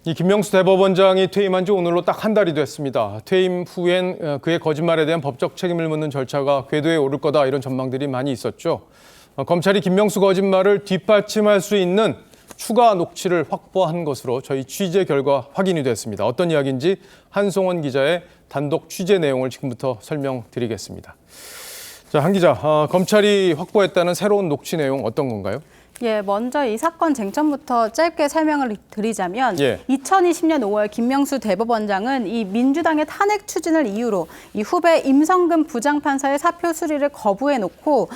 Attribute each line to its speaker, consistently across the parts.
Speaker 1: 이 김명수 대법원장이 퇴임한 지 오늘로 딱 한 달이 됐습니다. 퇴임 후엔 그의 거짓말에 대한 법적 책임을 묻는 절차가 궤도에 오를 거다 이런 전망들이 많이 있었죠. 검찰이 김명수 거짓말을 뒷받침할 수 있는 추가 녹취를 확보한 것으로 저희 취재 결과 확인이 됐습니다. 어떤 이야기인지 한송원 기자의 단독 취재 내용을 지금부터 설명드리겠습니다. 자, 한 기자, 검찰이 확보했다는 새로운 녹취 내용 어떤 건가요?
Speaker 2: 예, 먼저 이 사건 쟁점부터 짧게 설명을 드리자면 2020년 5월 김명수 대법원장은 이 민주당의 탄핵 추진을 이유로 이 후배 임성근 부장판사의 사표 수리를 거부해놓고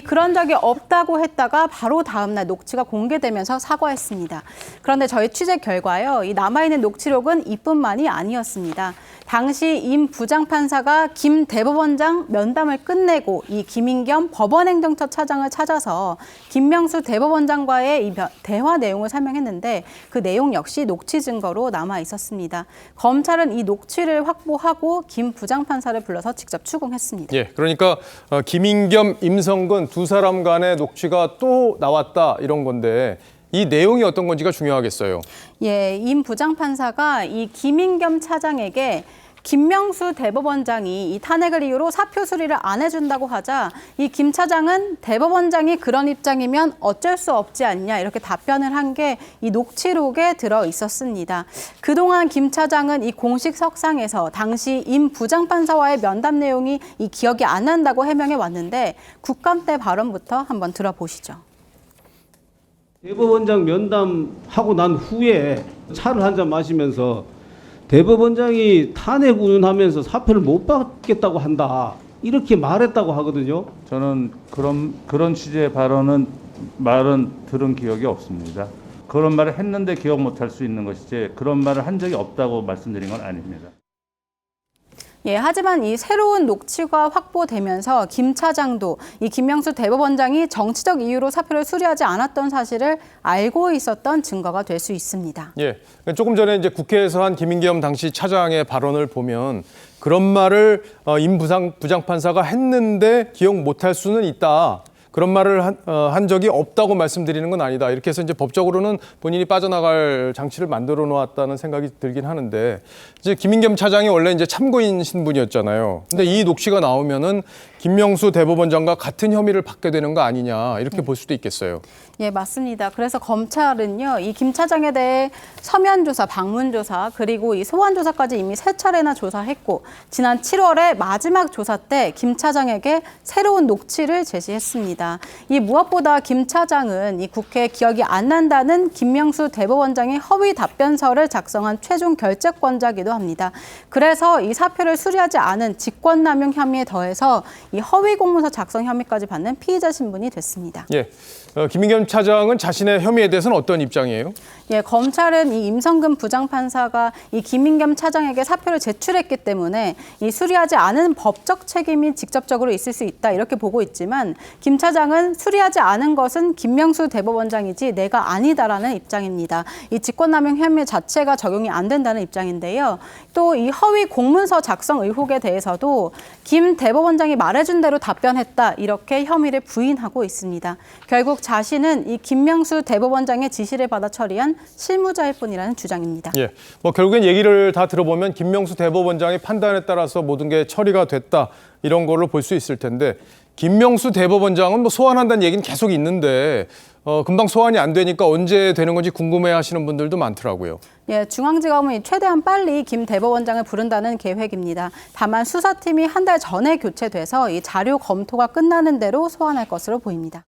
Speaker 2: 그런 적이 없다고 했다가 바로 다음 날 녹취가 공개되면서 사과했습니다. 그런데 저희 취재 결과요, 이 남아있는 녹취록은 이뿐만이 아니었습니다. 당시 임 부장판사가 김 대법원장 면담을 끝내고 이 김인겸 법원행정처 차장을 찾아서 김명수 대법원장과의 이 대화 내용을 설명했는데 그 내용 역시 녹취 증거로 남아 있었습니다. 검찰은 이 녹취를 확보하고 김 부장판사를 불러서 직접 추궁했습니다.
Speaker 1: 예, 그러니까 김인겸, 임성근 두 사람 간의 녹취가 또 나왔다 이런 건데 이 내용이 어떤 건지가 중요하겠어요.
Speaker 2: 예, 임 부장판사가 이 김인겸 차장에게 김명수 대법원장이 이 탄핵을 이유로 사표 수리를 안 해준다고 하자 이 김 차장은 대법원장이 그런 입장이면 어쩔 수 없지 않냐 이렇게 답변을 한 게 이 녹취록에 들어 있었습니다. 그동안 김 차장은 이 공식 석상에서 당시 임 부장판사와의 면담 내용이 이 기억이 안 난다고 해명해 왔는데 국감 때 발언부터 한번 들어보시죠.
Speaker 3: 대법원장 면담하고 난 후에 차를 한잔 마시면서 대법원장이 탄핵 운운하면서 사표를 못 받겠다고 한다. 이렇게 말했다고 하거든요.
Speaker 4: 저는 그런 취지의 말은 들은 기억이 없습니다. 그런 말을 했는데 기억 못할 수 있는 것이지 그런 말을 한 적이 없다고 말씀드린 건 아닙니다.
Speaker 2: 예, 하지만 이 새로운 녹취가 확보되면서 김 차장도 이 김명수 대법원장이 정치적 이유로 사표를 수리하지 않았던 사실을 알고 있었던 증거가 될 수 있습니다.
Speaker 1: 예, 조금 전에 이제 국회에서 한 김인겸 당시 차장의 발언을 보면 그런 말을 임 부장판사가 했는데 기억 못할 수는 있다. 그런 말을 한 적이 없다고 말씀드리는 건 아니다. 이렇게 해서 이제 법적으로는 본인이 빠져나갈 장치를 만들어 놓았다는 생각이 들긴 하는데 이제 김인겸 차장이 원래 이제 참고인 신분이었잖아요. 근데 이 녹취가 나오면은 김명수 대법원장과 같은 혐의를 받게 되는 거 아니냐 이렇게 볼 수도 있겠어요.
Speaker 2: 예, 맞습니다. 그래서 검찰은요, 이 김 차장에 대해 서면 조사, 방문 조사, 그리고 이 소환 조사까지 이미 3차례나 조사했고, 지난 7월에 마지막 조사 때 김 차장에게 새로운 녹취를 제시했습니다. 이 무엇보다 김 차장은 이 국회에 기억이 안 난다는 김명수 대법원장의 허위 답변서를 작성한 최종 결재권자이기도 합니다. 그래서 이 사표를 수리하지 않은 직권남용 혐의에 더해서 이 허위 공문서 작성 혐의까지 받는 피의자 신분이 됐습니다.
Speaker 1: 예. 김인겸 차장은 자신의 혐의에 대해서는 어떤 입장이에요?
Speaker 2: 예, 검찰은 이 임성근 부장판사가 이 김인겸 차장에게 사표를 제출했기 때문에 이 수리하지 않은 법적 책임이 직접적으로 있을 수 있다 이렇게 보고 있지만 김 차장은 수리하지 않은 것은 김명수 대법원장이지 내가 아니다라는 입장입니다. 이 직권남용 혐의 자체가 적용이 안 된다는 입장인데요. 또 이 허위 공문서 작성 의혹에 대해서도 김 대법원장이 말해준 대로 답변했다 이렇게 혐의를 부인하고 있습니다. 결국 자신은 이 김명수 대법원장의 지시를 받아 처리한 실무자일 뿐이라는 주장입니다.
Speaker 1: 예, 결국엔 얘기를 다 들어보면 김명수 대법원장의 판단에 따라서 모든 게 처리가 됐다 이런 걸로 볼 수 있을 텐데 김명수 대법원장은 소환한다는 얘기는 계속 있는데 금방 소환이 안 되니까 언제 되는 건지 궁금해하시는 분들도 많더라고요.
Speaker 2: 예, 중앙지검은 최대한 빨리 김 대법원장을 부른다는 계획입니다. 다만 수사팀이 한 달 전에 교체돼서 이 자료 검토가 끝나는 대로 소환할 것으로 보입니다.